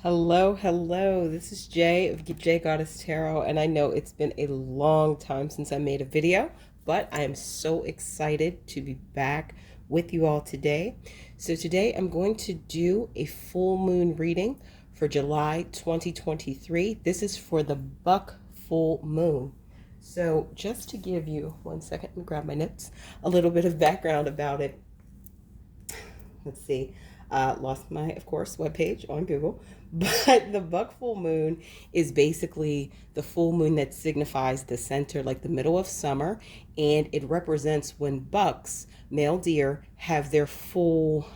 Hello, hello. This is Jay of JGoddessTarot, and I know it's been a long time since I made a video, but I am so excited to be back with you all today. So today I'm going to do a full moon reading for July 2023. This is for the buck full moon. So just to give you 1 second and grab my notes, a little bit of background about it. Let's see. Lost my, of course, webpage on Google. But the buck full moon is basically the full moon that signifies the center, like the middle of summer. And it represents when bucks, male deer, have their full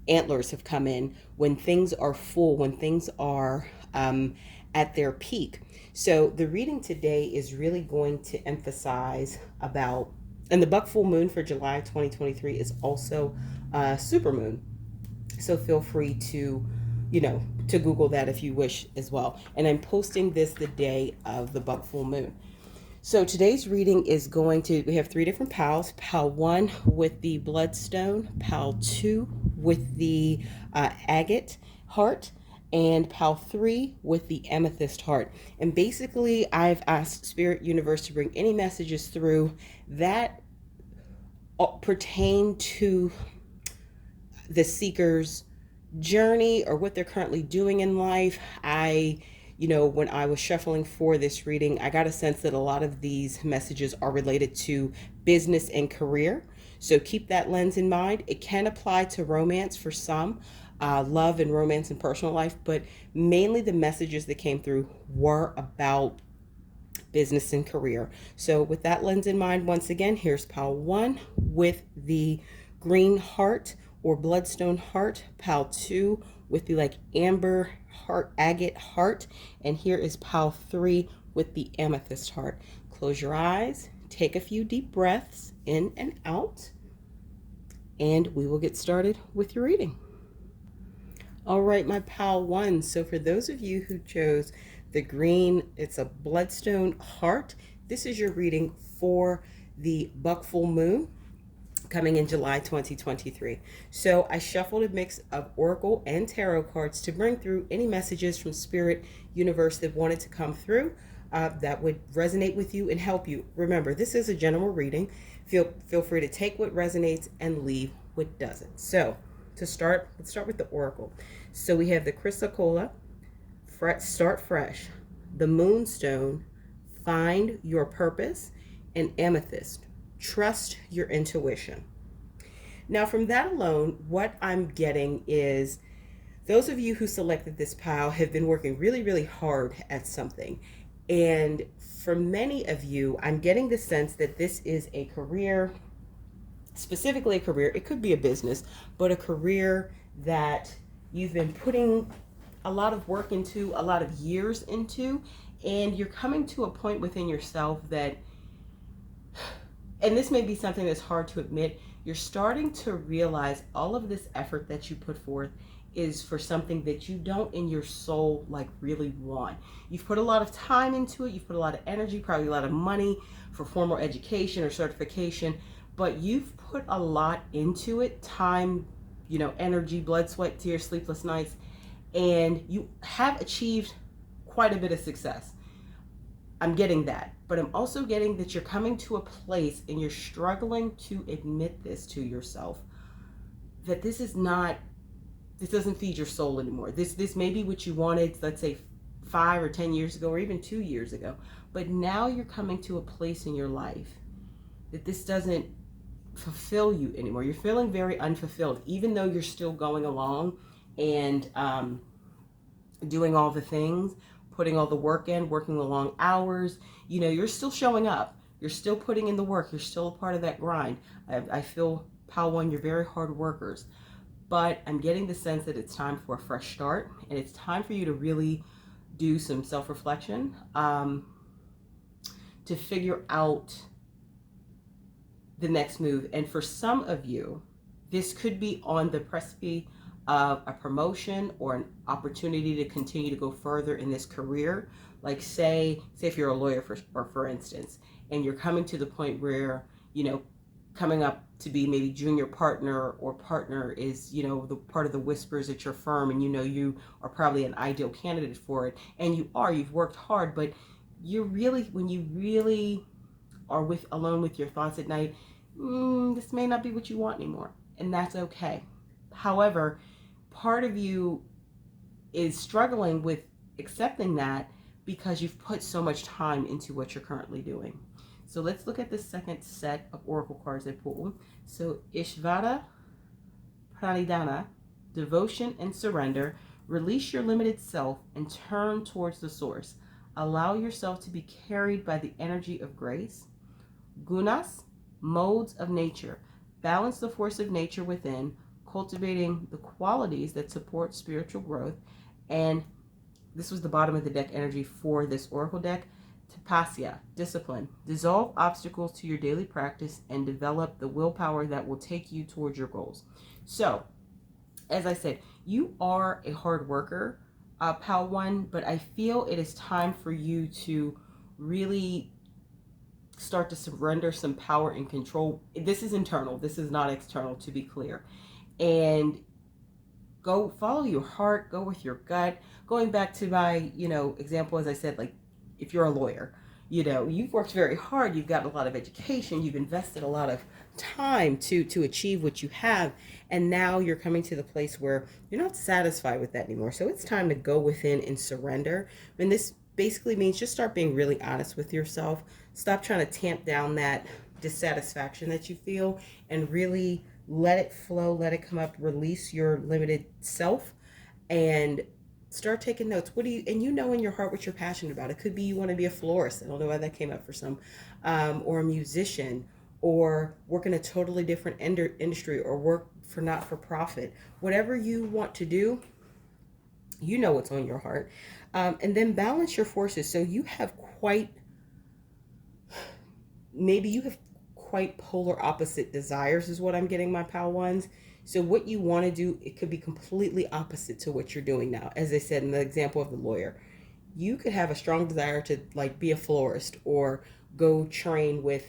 antlers have come in, when things are full, when things are at their peak. So the reading today is really going to emphasize about, and the buck full moon for July 2023 is also super moon. So feel free to, to Google that if you wish as well. And I'm posting this the day of the buck full moon. So today's reading is we have three different piles. Pile 1 with the bloodstone, pile 2 with the agate heart, and pile 3 with the amethyst heart. And basically, I've asked Spirit Universe to bring any messages through that pertain to the seeker's journey or what they're currently doing in life. When I was shuffling for this reading, I got a sense that a lot of these messages are related to business and career. So keep that lens in mind. It can apply to romance for some, love and romance and personal life, but mainly the messages that came through were about business and career. So with that lens in mind, once again, here's pile 1 with the green heart or bloodstone heart, pile 2 with the amber heart, agate heart, and here is pile 3 with the amethyst heart. Close your eyes, take a few deep breaths in and out, and we will get started with your reading. All right, my pile 1. So for those of you who chose the green, it's a bloodstone heart. This is your reading for the buck full moon coming in July 2023. So I shuffled a mix of oracle and tarot cards to bring through any messages from Spirit Universe that wanted to come through that would resonate with you and help you. Remember, this is a general reading. Feel free to take what resonates and leave what doesn't. So let's start with the oracle. So we have the chrysocolla, start fresh, the moonstone, find your purpose, and amethyst, trust your intuition. Now from that alone, what I'm getting is those of you who selected this pile have been working really, really hard at something. And for many of you, I'm getting the sense that this is a career, specifically a career. It could be a business, but a career that you've been putting a lot of work into, a lot of years into, and you're coming to a point within yourself that, and this may be something that's hard to admit, you're starting to realize all of this effort that you put forth is for something that you don't in your soul really want. You've put a lot of time into it, you've put a lot of energy, probably a lot of money for formal education or certification, but you've put a lot into it, time, energy, blood, sweat, tears, sleepless nights, and you have achieved quite a bit of success. I'm getting that, but I'm also getting that you're coming to a place and you're struggling to admit this to yourself, that this doesn't feed your soul anymore. This may be what you wanted, let's say 5 or 10 years ago, or even 2 years ago, but now you're coming to a place in your life that this doesn't fulfill you anymore. You're feeling very unfulfilled, even though you're still going along and doing all the things, putting all the work in, working the long hours. You're still showing up. You're still putting in the work. You're still a part of that grind. I feel, pile 1, you're very hard workers. But I'm getting the sense that it's time for a fresh start. And it's time for you to really do some self-reflection to figure out the next move. And for some of you, this could be on the precipice of a promotion or an opportunity to continue to go further in this career. Like say if you're a lawyer for instance, and you're coming to the point where, coming up to be maybe junior partner or partner is, the part of the whispers at your firm, and you are probably an ideal candidate for it, and you've worked hard, but when you really are alone with your thoughts at night, this may not be what you want anymore, and that's okay. However, part of you is struggling with accepting that because you've put so much time into what you're currently doing. So let's look at the second set of oracle cards I pulled. So Ishvara Pranidhana, devotion and surrender. Release your limited self and turn towards the source. Allow yourself to be carried by the energy of grace. Gunas, modes of nature. Balance the force of nature within, cultivating the qualities that support spiritual growth. And this was the bottom of the deck energy for this oracle deck. Tapasya, discipline. Dissolve obstacles to your daily practice and develop the willpower that will take you towards your goals. So, as I said, you are a hard worker, Pal 1, but I feel it is time for you to really start to surrender some power and control. This is internal. This is not external, to be clear. And go follow your heart, go with your gut. Going back to my, example, as I said, like if you're a lawyer, you've worked very hard, you've gotten a lot of education, you've invested a lot of time to achieve what you have, and now you're coming to the place where you're not satisfied with that anymore. So it's time to go within and surrender. And this basically means just start being really honest with yourself. Stop trying to tamp down that dissatisfaction that you feel and really let it flow, let it come up, release your limited self, and start taking notes. And in your heart what you're passionate about. It could be you want to be a florist. I don't know why that came up for some, or a musician, or work in a totally different industry, or work for not-for-profit. Whatever you want to do, what's on your heart. And then balance your forces. So maybe you have quite polar opposite desires is what I'm getting, my Pal 1s. So what you want to do, it could be completely opposite to what you're doing now. As I said in the example of the lawyer, you could have a strong desire to be a florist or go train with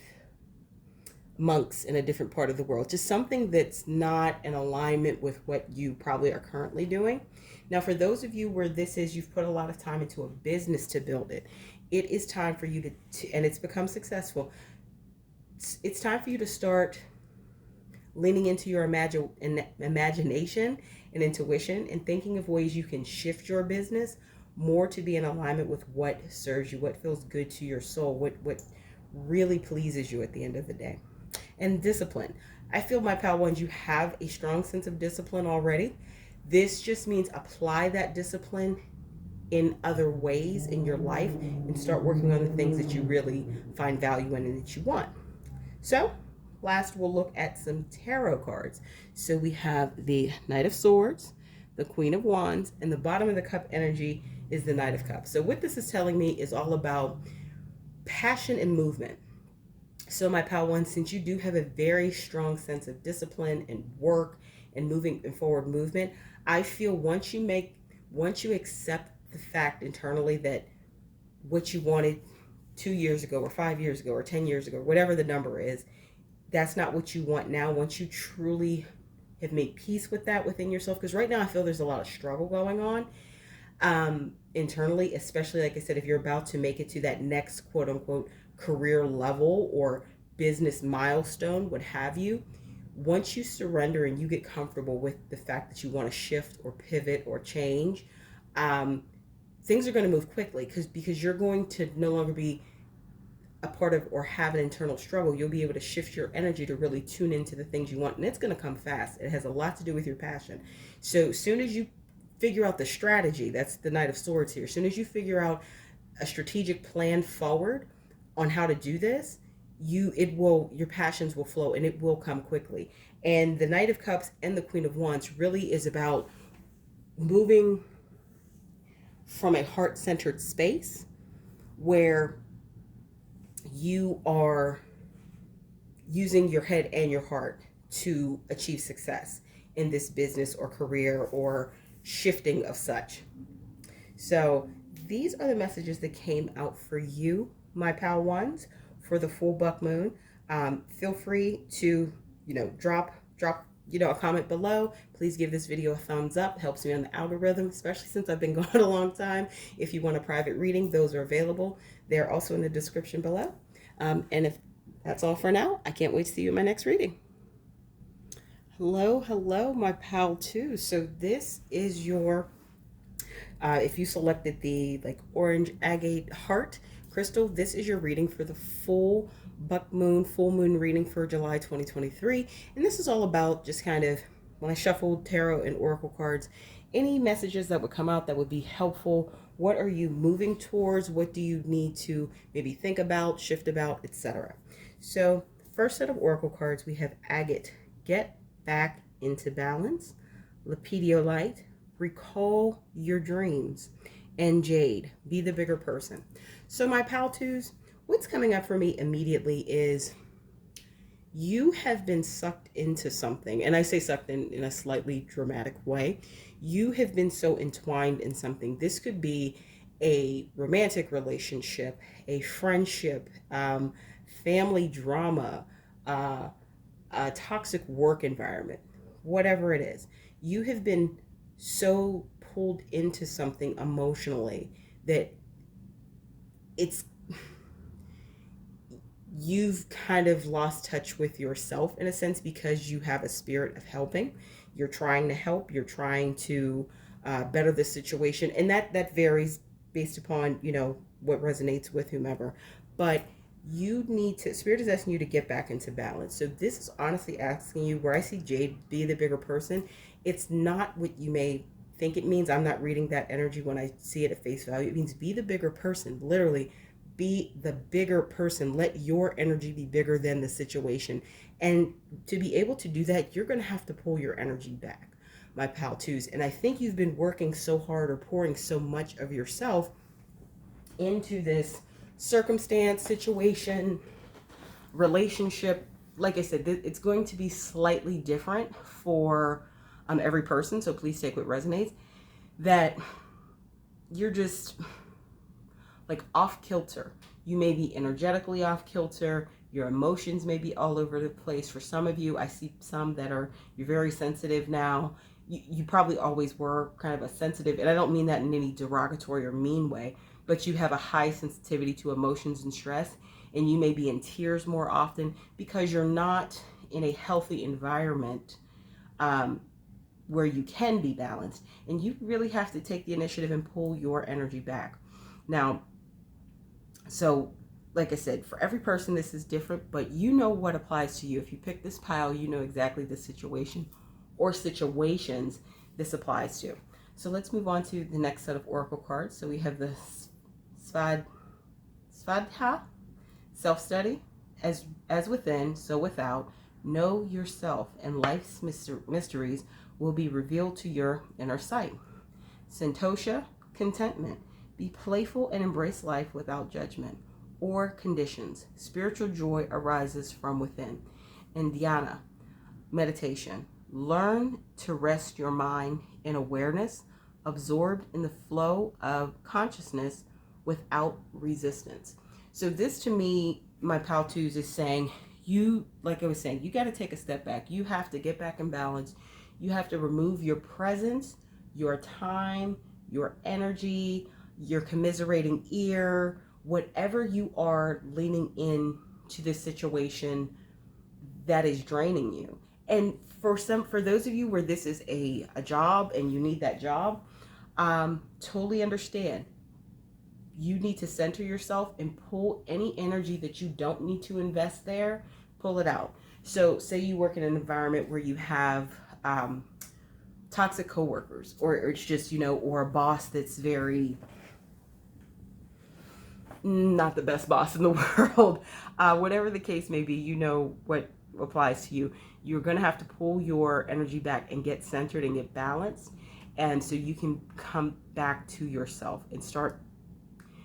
monks in a different part of the world. Just something that's not in alignment with what you probably are currently doing. Now, for those of you where you've put a lot of time into a business to build it, it is time for you to and it's become successful. It's time for you to start leaning into your imagination and intuition and thinking of ways you can shift your business more to be in alignment with what serves you, what feels good to your soul, what really pleases you at the end of the day. And discipline. I feel, my Pal 1s, you have a strong sense of discipline already. This just means apply that discipline in other ways in your life and start working on the things that you really find value in and that you want. So, last we'll look at some tarot cards. So we have the Knight of Swords, the Queen of Wands, and the bottom of the cup energy is the Knight of Cups. So what this is telling me is all about passion and movement. So my Pal 1, since you do have a very strong sense of discipline and work and moving and forward movement, I feel once you accept the fact internally that what you wanted 2 years ago or 5 years ago or 10 years ago, whatever the number is, that's not what you want now. Once you truly have made peace with that within yourself, because right now I feel there's a lot of struggle going on internally, especially, like I said, if you're about to make it to that next quote unquote career level or business milestone, what have you. Once you surrender and you get comfortable with the fact that you want to shift or pivot or change, things are going to move quickly because you're going to no longer be a part of or have an internal struggle. You'll be able to shift your energy to really tune into the things you want, and it's going to come fast. It has a lot to do with your passion. So as soon as you figure out the strategy, that's the Knight of Swords here, as soon as you figure out a strategic plan forward on how to do this, your passions will flow and it will come quickly. And the Knight of Cups and the Queen of Wands really is about moving from a heart-centered space where you are using your head and your heart to achieve success in this business or career or shifting of such. So these are the messages that came out for you, my Pal 1s, for the full buck moon. Feel free to, drop, a comment below. Please give this video a thumbs up. Helps me on the algorithm, especially since I've been gone a long time. If you want a private reading, those are available. They're also in the description below. And if that's all for now, I can't wait to see you in my next reading. Hello, my pal too. So this is your, if you selected the orange agate heart crystal, this is your reading for the full moon reading for July 2023. And this is all about just kind of, when I shuffled tarot and oracle cards, any messages that would come out that would be helpful. What are you moving towards? What do you need to maybe think about, shift about, etc. So first set of oracle cards, we have agate, get back into balance, lepidolite, recall your dreams, and jade, be the bigger person. So my pal twos, what's coming up for me immediately is you have been sucked into something. And I say sucked in a slightly dramatic way. You have been so entwined in something. This could be a romantic relationship, a friendship, family drama, a toxic work environment, whatever it is. You have been so pulled into something emotionally that you've kind of lost touch with yourself in a sense, because you have a spirit of helping. You're trying to help. You're trying to better the situation. And that varies based upon, what resonates with whomever. But you need to, Spirit is asking you to get back into balance. So this is honestly asking you, where I see jade, be the bigger person. It's not what you may think it means. I'm not reading that energy when I see it at face value. It means be the bigger person. Literally, be the bigger person. Let your energy be bigger than the situation. And to be able to do that, you're going to have to pull your energy back, my pal twos. And I think you've been working so hard or pouring so much of yourself into this circumstance, situation, relationship. Like I said, it's going to be slightly different for every person. So please take what resonates. That you're just off kilter. You may be energetically off kilter. Your emotions may be all over the place. For some of you, I see some that you're very sensitive now. You probably always were kind of a sensitive, and I don't mean that in any derogatory or mean way, but you have a high sensitivity to emotions and stress, and you may be in tears more often because you're not in a healthy environment where you can be balanced. And you really have to take the initiative and pull your energy back. Now, so like I said, for every person this is different, but you know what applies to you. If you pick this pile, you know exactly the situation or situations this applies to. So let's move on to the next set of oracle cards. So we have the Svadha, self-study, as within, so without. Know yourself, and life's mysteries will be revealed to your inner sight. Santosha, contentment. Be playful and embrace life without judgment or conditions. Spiritual joy arises from within. And dhyana, meditation. Learn to rest your mind in awareness, absorbed in the flow of consciousness without resistance. So this, to me, my pal twos, is saying, like I was saying, you got to take a step back. You have to get back in balance. You have to remove your presence, your time, your energy, your commiserating ear, whatever you are leaning in to this situation that is draining you. And for those of you where this is a job and you need that job, totally understand. You need to center yourself and pull any energy that you don't need to invest there, pull it out. So say you work in an environment where you have toxic coworkers, or it's just, or a boss that's very, not the best boss in the world. Whatever the case may be, what applies to you. You're going to have to pull your energy back and get centered and get balanced. And so you can come back to yourself and start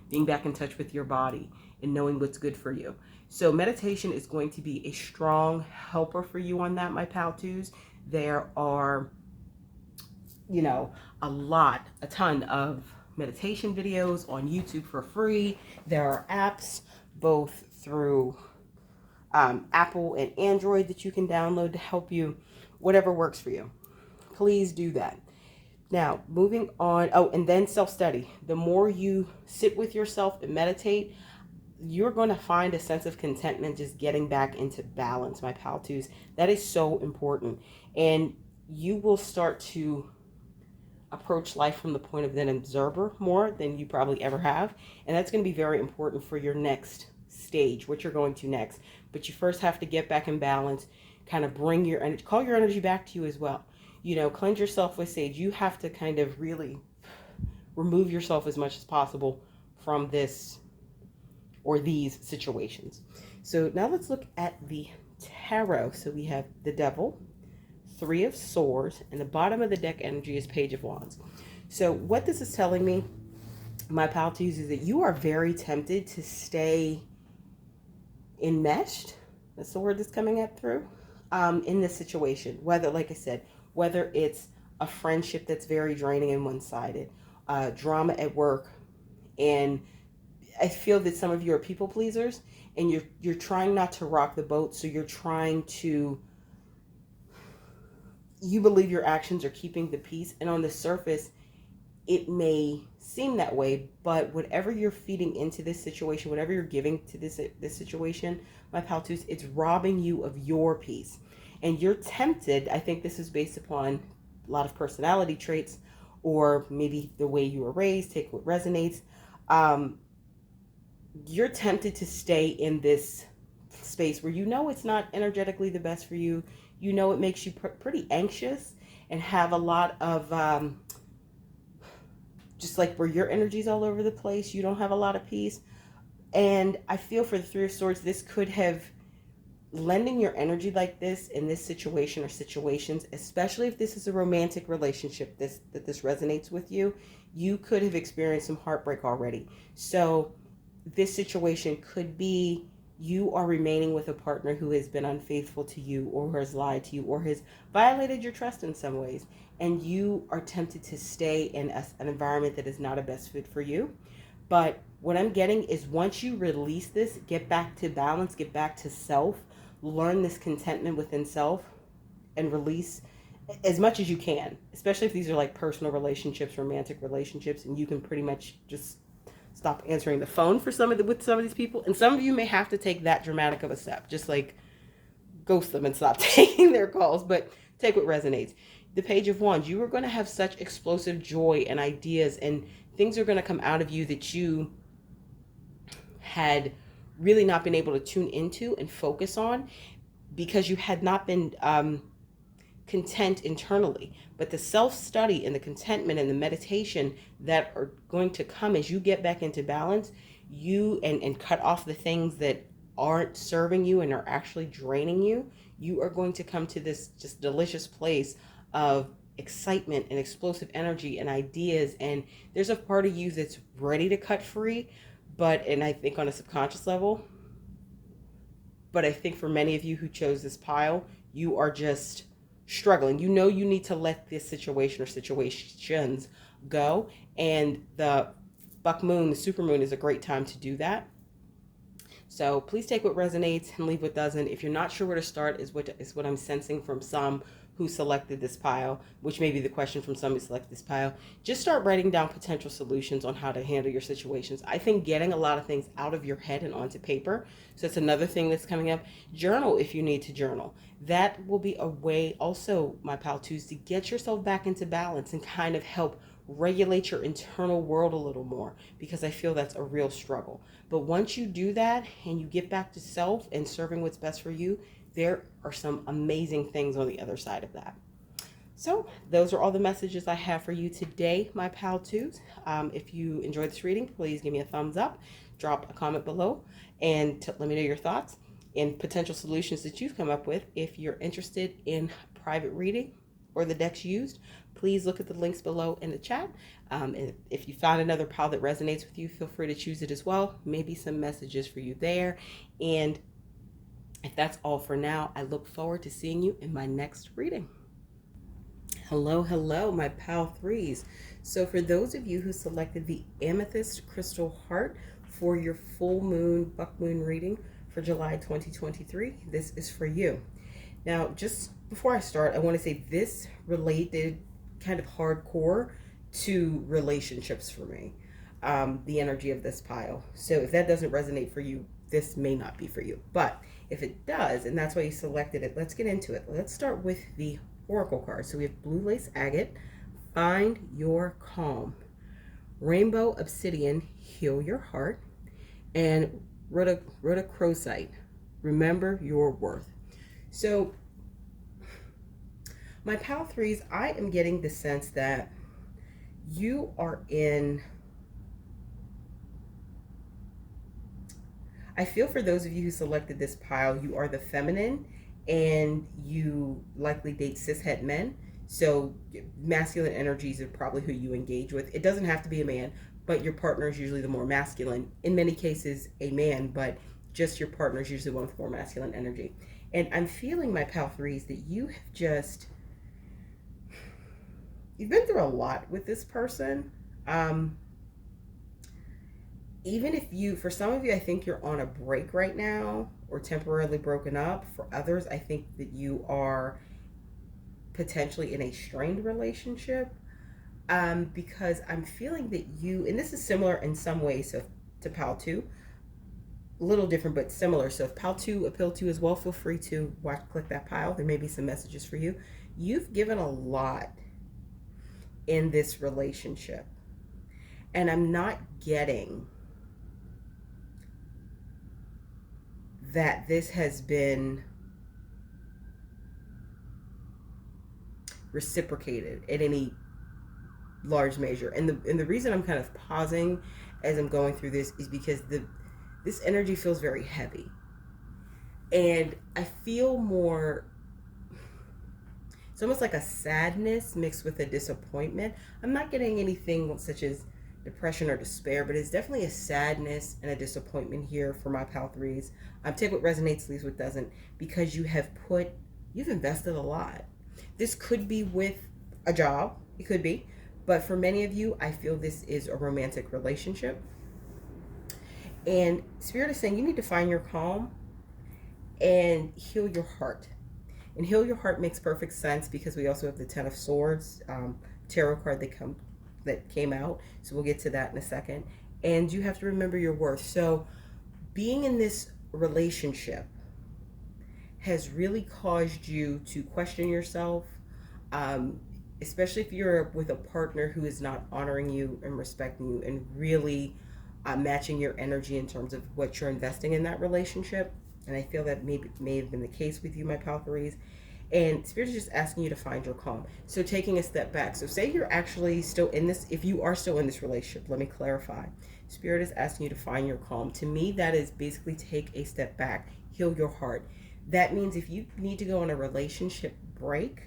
being back in touch with your body and knowing what's good for you. So meditation is going to be a strong helper for you on that, my pal twos. There are, a ton of meditation videos on YouTube for free. There are apps both through Apple and Android that you can download to help you, whatever works for you. Please do that. Now, moving on. Oh, and then self-study. The more you sit with yourself and meditate, you're going to find a sense of contentment just getting back into balance, my pal twos. That is so important. And you will start to approach life from the point of an observer more than you probably ever have. And that's going to be very important for your next stage, what you're going to next. But you first have to get back in balance, kind of bring your energy, call your energy back to you as well. You know, cleanse yourself with sage. You have to kind of really remove yourself as much as possible from this or these situations. So now let's look at the tarot. So we have the Devil, Three of Swords, and the bottom of the deck energy is Page of Wands. So what this is telling me, my pal twos, is that you are very tempted to stay enmeshed. That's the word that's coming up through in this situation. Whether, like I said, whether it's a friendship that's very draining and one-sided, drama at work, and I feel that some of you are people pleasers, and you're trying not to rock the boat, so you're trying to, you believe your actions are keeping the peace, and on the surface, it may seem that way, but whatever you're feeding into this situation, whatever you're giving to this situation, my pal twos, it's robbing you of your peace. And you're tempted, I think this is based upon a lot of personality traits, or maybe the way you were raised, take what resonates. You're tempted to stay in this space where you know it's not energetically the best for you. You know it makes you pretty anxious and have a lot of, just like where your energy's all over the place, you don't have a lot of peace. And I feel for the Three of Swords, this could have, lending your energy like this in this situation or situations, especially if this is a romantic relationship that this resonates with you, you could have experienced some heartbreak already. So this situation could be you are remaining with a partner who has been unfaithful to you, or has lied to you, or has violated your trust in some ways, and you are tempted to stay in an environment that is not a best fit for you. But what I'm getting is, once you release this, get back to balance, get back to self, learn this contentment within self, and release as much as you can, especially if these are like personal relationships, romantic relationships, and you can pretty much just stop answering the phone with some of these people. And some of you may have to take that dramatic of a step, just like ghost them and stop taking their calls, but take what resonates. The Page of Wands, you are going to have such explosive joy and ideas, and things are going to come out of you that you had really not been able to tune into and focus on, because you had not been content internally. But the self-study and the contentment and the meditation that are going to come as you get back into balance, you and cut off the things that aren't serving you and are actually draining you, you are going to come to this just delicious place of excitement and explosive energy and ideas. And there's a part of you that's ready to cut free, and I think on a subconscious level, but I think for many of you who chose this pile, you are just struggling. You know you need to let this situation or situations go, and the buck moon, the super moon, is a great time to do that. So please take what resonates and leave what doesn't. If you're not sure where to start, is what I'm sensing from some who selected this pile, which may be the question from some who selected this pile. Just start writing down potential solutions on how to handle your situations. I think getting a lot of things out of your head and onto paper. So that's another thing that's coming up. Journal if you need to journal. That will be a way also, my pal twos, to get yourself back into balance and kind of help regulate your internal world a little more, because I feel that's a real struggle. But once you do that and you get back to self and serving what's best for you, there are some amazing things on the other side of that. So those are all the messages I have for you today, my pal twos. If you enjoyed this reading, please give me a thumbs up, drop a comment below, and let me know your thoughts and potential solutions that you've come up with. If you're interested in private reading or the decks used, please look at the links below in the chat. And if you find another pile that resonates with you, feel free to choose it as well. Maybe some messages for you there. And if that's all for now, I look forward to seeing you in my next reading. Hello, my pal threes. So for those of you who selected the Amethyst Crystal Heart for your full moon, buck moon reading for July 2023. This is for you. Now, just before I start, I want to say this related kind of hardcore to relationships for me, the energy of this pile. So if that doesn't resonate for you, this may not be for you. But if it does, and that's why you selected it, let's get into it. Let's start with the Oracle card. So we have Blue Lace Agate, Find Your Calm, Rainbow Obsidian, Heal Your Heart, and Rhodochrosite, Remember Your Worth. So my pal threes, I am getting the sense that you are in, I feel for those of you who selected this pile, you are the feminine and you likely date cishet men. So masculine energies are probably who you engage with. It doesn't have to be a man, but your partner is usually the more masculine. In many cases, a man, but just your partner is usually one with more masculine energy. And I'm feeling, my pal threes, that you have just, you've been through a lot with this person. Even if you, for some of you, I think you're on a break right now or temporarily broken up. For others, I think that you are potentially in a strained relationship, because I'm feeling that you, and this is similar in some ways to pal 2, a little different but similar. So if pal 2 appealed to you as well, feel free to click that pile. There may be some messages for you. You've given a lot in this relationship, and I'm not getting that this has been reciprocated in any large measure. And the reason I'm kind of pausing as I'm going through this is because this energy feels very heavy, and I feel more, it's almost like a sadness mixed with a disappointment. I'm not getting anything such as depression or despair, but it's definitely a sadness and a disappointment here for my pal threes. Take what resonates, leaves what doesn't, because you've invested a lot. This could be with a job, it could be, but for many of you, I feel this is a romantic relationship. And Spirit is saying you need to find your calm and heal your heart. And heal your heart makes perfect sense because we also have the Ten of Swords, tarot card that came out. So we'll get to that in a second. And you have to remember your worth. So being in this relationship has really caused you to question yourself, especially if you're with a partner who is not honoring you and respecting you and really matching your energy in terms of what you're investing in that relationship. And I feel that may have been the case with you, my pal threes. And Spirit is just asking you to find your calm. So taking a step back. So say you're actually still in this, if you are still in this relationship, let me clarify. Spirit is asking you to find your calm. To me, that is basically take a step back, heal your heart. That means if you need to go on a relationship break,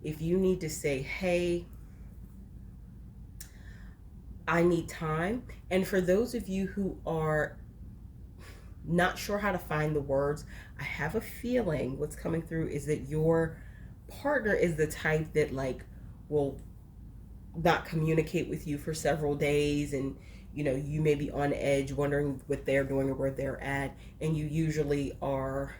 if you need to say, hey, I need time. And for those of you who are not sure how to find the words, I have a feeling what's coming through is that your partner is the type that will not communicate with you for several days, and you may be on edge wondering what they're doing or where they're at, and you usually are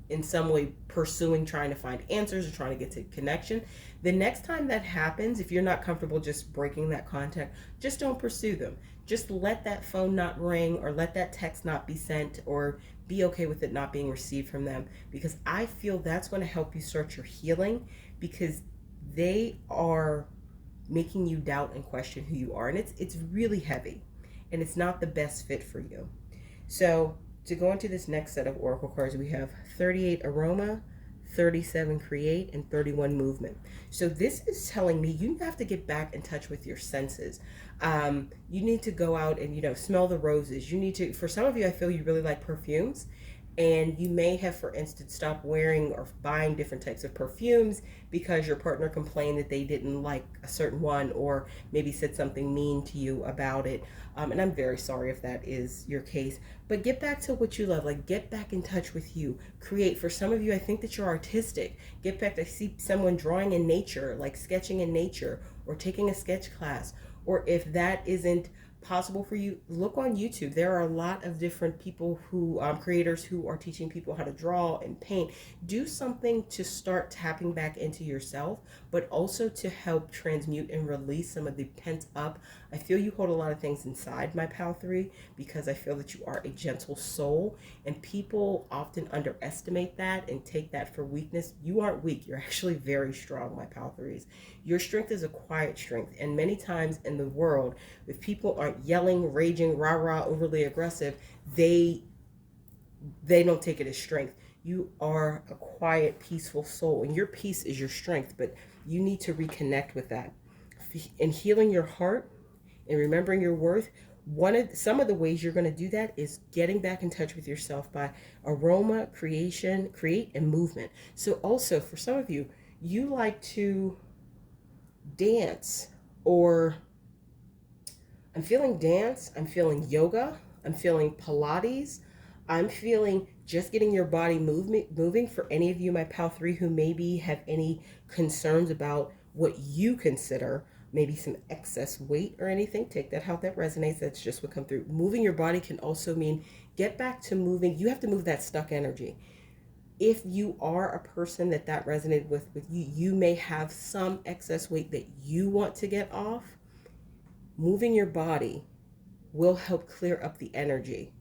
in some way pursuing, trying to find answers or trying to get to connection. The next time that happens, if you're not comfortable just breaking that contact, just don't pursue them. Just let that phone not ring or let that text not be sent, or be okay with it not being received from them, because I feel that's going to help you start your healing, because they are making you doubt and question who you are, and it's really heavy and it's not the best fit for you. So to go into this next set of oracle cards, we have 38 Aroma, 37 Create, and 31 Movement. So this is telling me you have to get back in touch with your senses. You need to go out and, smell the roses. You need to, for some of you, I feel you really like perfumes. And you may have, for instance, stopped wearing or buying different types of perfumes because your partner complained that they didn't like a certain one, or maybe said something mean to you about it. And I'm very sorry if that is your case. But get back to what you love. Get back in touch with you. Create. For some of you, I think that you're artistic. Get back. I see someone drawing in nature, like sketching in nature, or taking a sketch class. Or if that isn't possible for you, look on YouTube. There are a lot of different people who, creators who are teaching people how to draw and paint. Do something to start tapping back into yourself, but also to help transmute and release some of the pent up. I feel you hold a lot of things inside, my pal 3, because I feel that you are a gentle soul, and people often underestimate that and take that for weakness. You aren't weak. You're actually very strong, my pal 3s. Your strength is a quiet strength, and many times in the world, if people aren't yelling, raging, rah-rah, overly aggressive, they don't take it as strength. You are a quiet, peaceful soul, and your peace is your strength, but you need to reconnect with that. In healing your heart and remembering your worth, some of the ways you're going to do that is getting back in touch with yourself by aroma, creation, create, and movement. So also, for some of you, you like to dance, or I'm feeling dance, I'm feeling yoga, I'm feeling Pilates, I'm feeling just getting your body moving. For any of you, my pal 3, who maybe have any concerns about what you consider maybe some excess weight or anything, take that how that resonates. That's just what come through. Moving your body can also mean get back to moving. You have to move that stuck energy. If you are a person that resonated with you, you may have some excess weight that you want to get off. Moving your body will help clear up the energy.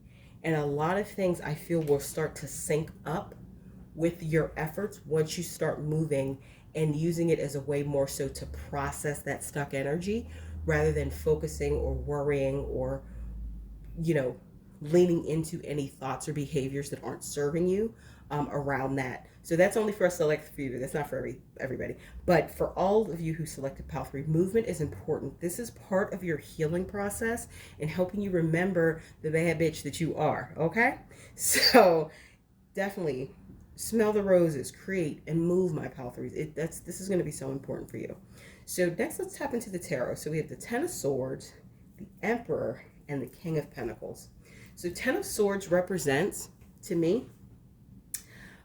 And a lot of things I feel will start to sync up with your efforts once you start moving and using it as a way more so to process that stuck energy, rather than focusing or worrying or, leaning into any thoughts or behaviors that aren't serving you around that. So that's only for a select few. That's not for everybody. But for all of you who selected pal 3, movement is important. This is part of your healing process and helping you remember the bad bitch that you are. Okay? So definitely smell the roses, create, and move, my pal 3s. This is going to be so important for you. So next, let's tap into the tarot. So we have the 10 of Swords, the Emperor, and the King of Pentacles. So 10 of Swords represents, to me,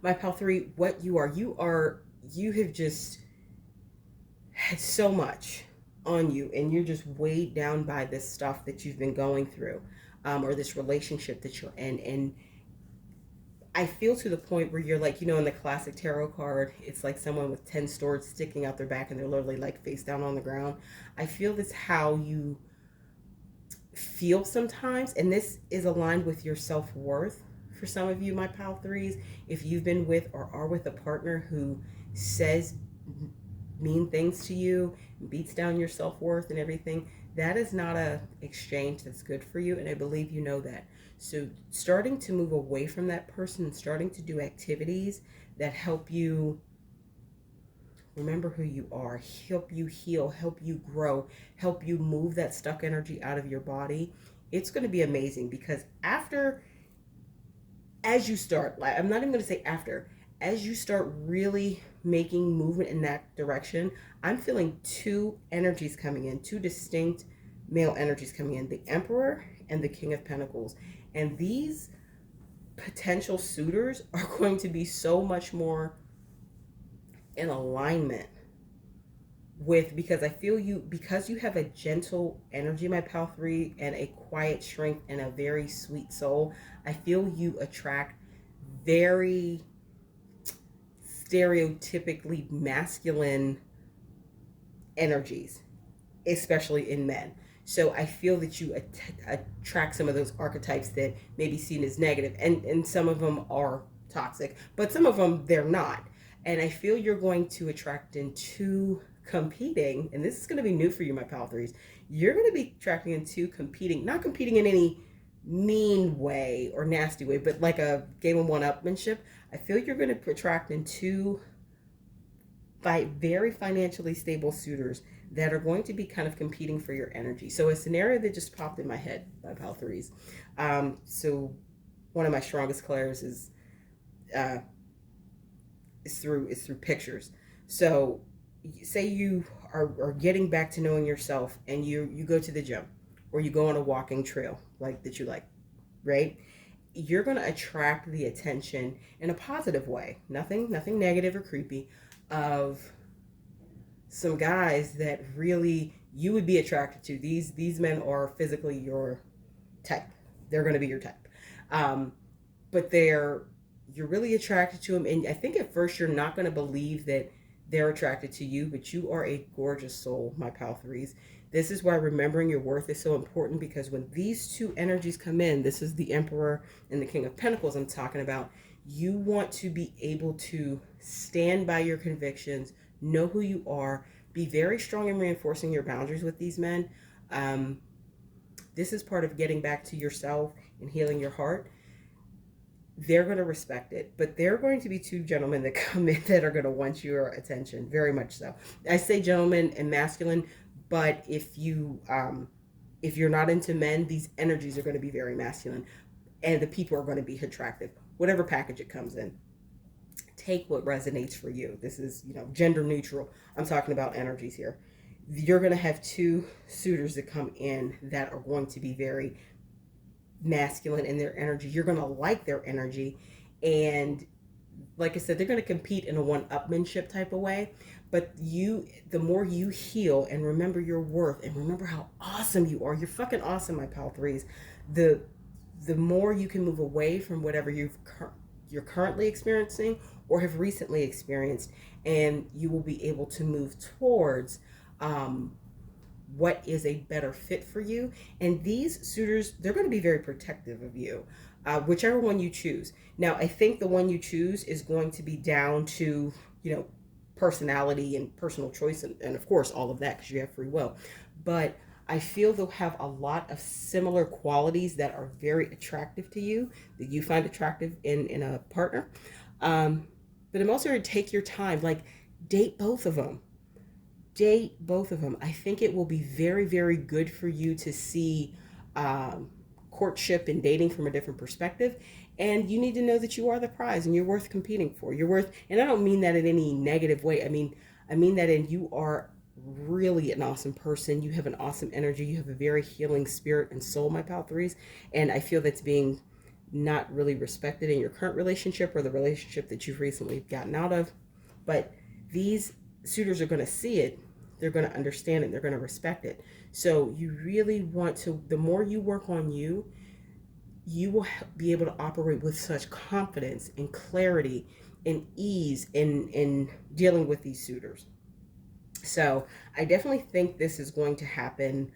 my pal 3, what you are. You have just had so much on you, and you're just weighed down by this stuff that you've been going through, or this relationship that you're in. And I feel to the point where you're like, in the classic tarot card, it's like someone with 10 swords sticking out their back and they're literally like face down on the ground. I feel that's how you feel sometimes, and this is aligned with your self-worth. For some of you, my pal 3s, if you've been with or are with a partner who says mean things to you, beats down your self-worth and everything, that is not a exchange that's good for you, and I believe you know that. So starting to move away from that person and starting to do activities that help you remember who you are, help you heal, help you grow, help you move that stuck energy out of your body, it's going to be amazing. Because as you start, I'm not even going to say after, as you start really making movement in that direction, I'm feeling 2 energies coming in, 2 distinct male energies coming in, the Emperor and the King of Pentacles. And these potential suitors are going to be so much more in alignment with, because I feel because you have a gentle energy, my pal 3, and a quiet strength and a very sweet soul, I feel you attract very stereotypically masculine energies, especially in men. So I feel that you attract some of those archetypes that may be seen as negative, and some of them are toxic, but some of them they're not. And I feel you're going to attract into competing, and this is going to be new for you, my pal 3s. You're going to be attracting into competing, not competing in any mean way or nasty way, but like a game of one-upmanship. I feel you're going to attract into very financially stable suitors that are going to be kind of competing for your energy. So a scenario that just popped in my head, my pal 3s. So one of my strongest clairs is through pictures. So say you are getting back to knowing yourself, and you go to the gym, or you go on a walking trail that you like, right? You're going to attract the attention in a positive way, nothing negative or creepy, of some guys that really you would be attracted to. These men are physically your type. They're going to be your type. But you're really attracted to them, and I think at first you're not going to believe that they're attracted to you, but you are a gorgeous soul, my pal threes. This is why remembering your worth is so important, because when these two energies come in, this is the Emperor and the King of Pentacles I'm talking about, you want to be able to stand by your convictions, know who you are, be very strong in reinforcing your boundaries with these men. This is part of getting back to yourself and healing your heart. They're going to respect it, but they're going to be two gentlemen that come in that are going to want your attention, very much so. I say gentlemen and masculine, but if you're not into men, these energies are going to be very masculine, and the people are going to be attractive, whatever package it comes in. Take what resonates for you. This is, gender neutral. I'm talking about energies here. You're going to have two suitors that come in that are going to be very masculine in their energy. You're going to like their energy, and like I said, they're going to compete in a one-upmanship type of way. But the more you heal and remember your worth and remember how awesome you are, you're fucking awesome, my pal threes, the more you can move away from whatever you're currently experiencing or have recently experienced, and you will be able to move towards what is a better fit for you. And these suitors, they're going to be very protective of you, whichever one you choose. Now, I think the one you choose is going to be down to, personality and personal choice, and of course all of that, because you have free will. But I feel they'll have a lot of similar qualities that are very attractive to you, that you find attractive in a partner. But I'm also going to take your time, like date both of them. Date both of them. I think it will be very, very good for you to see courtship and dating from a different perspective. And you need to know that you are the prize and you're worth competing for. You're worth, and I don't mean that in any negative way. I mean that in you are really an awesome person. You have an awesome energy. You have a very healing spirit and soul, my pal threes. And I feel that's being not really respected in your current relationship or the relationship that you've recently gotten out of. But these suitors are going to see it, they're going to understand it, they're going to respect it. So you really want to, the more you work on you, you will be able to operate with such confidence and clarity and ease in dealing with these suitors. So I definitely think this is going to happen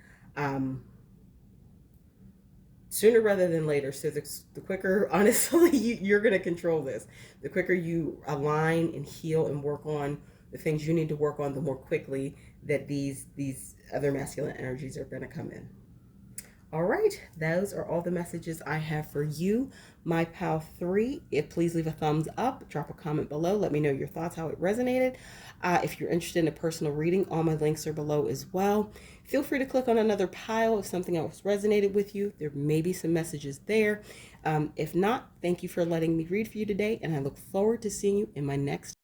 sooner rather than later. So the quicker, honestly, you're going to control this. The quicker you align and heal and work on the things you need to work on, the more quickly that these other masculine energies are going to come in. All right, those are all the messages I have for you, my pal three. Please leave a thumbs up, drop a comment below, let me know your thoughts, how it resonated. If you're interested in a personal reading, all my links are below as well. Feel free to click on another pile if something else resonated with you. There may be some messages there. If not, thank you for letting me read for you today, and I look forward to seeing you in my next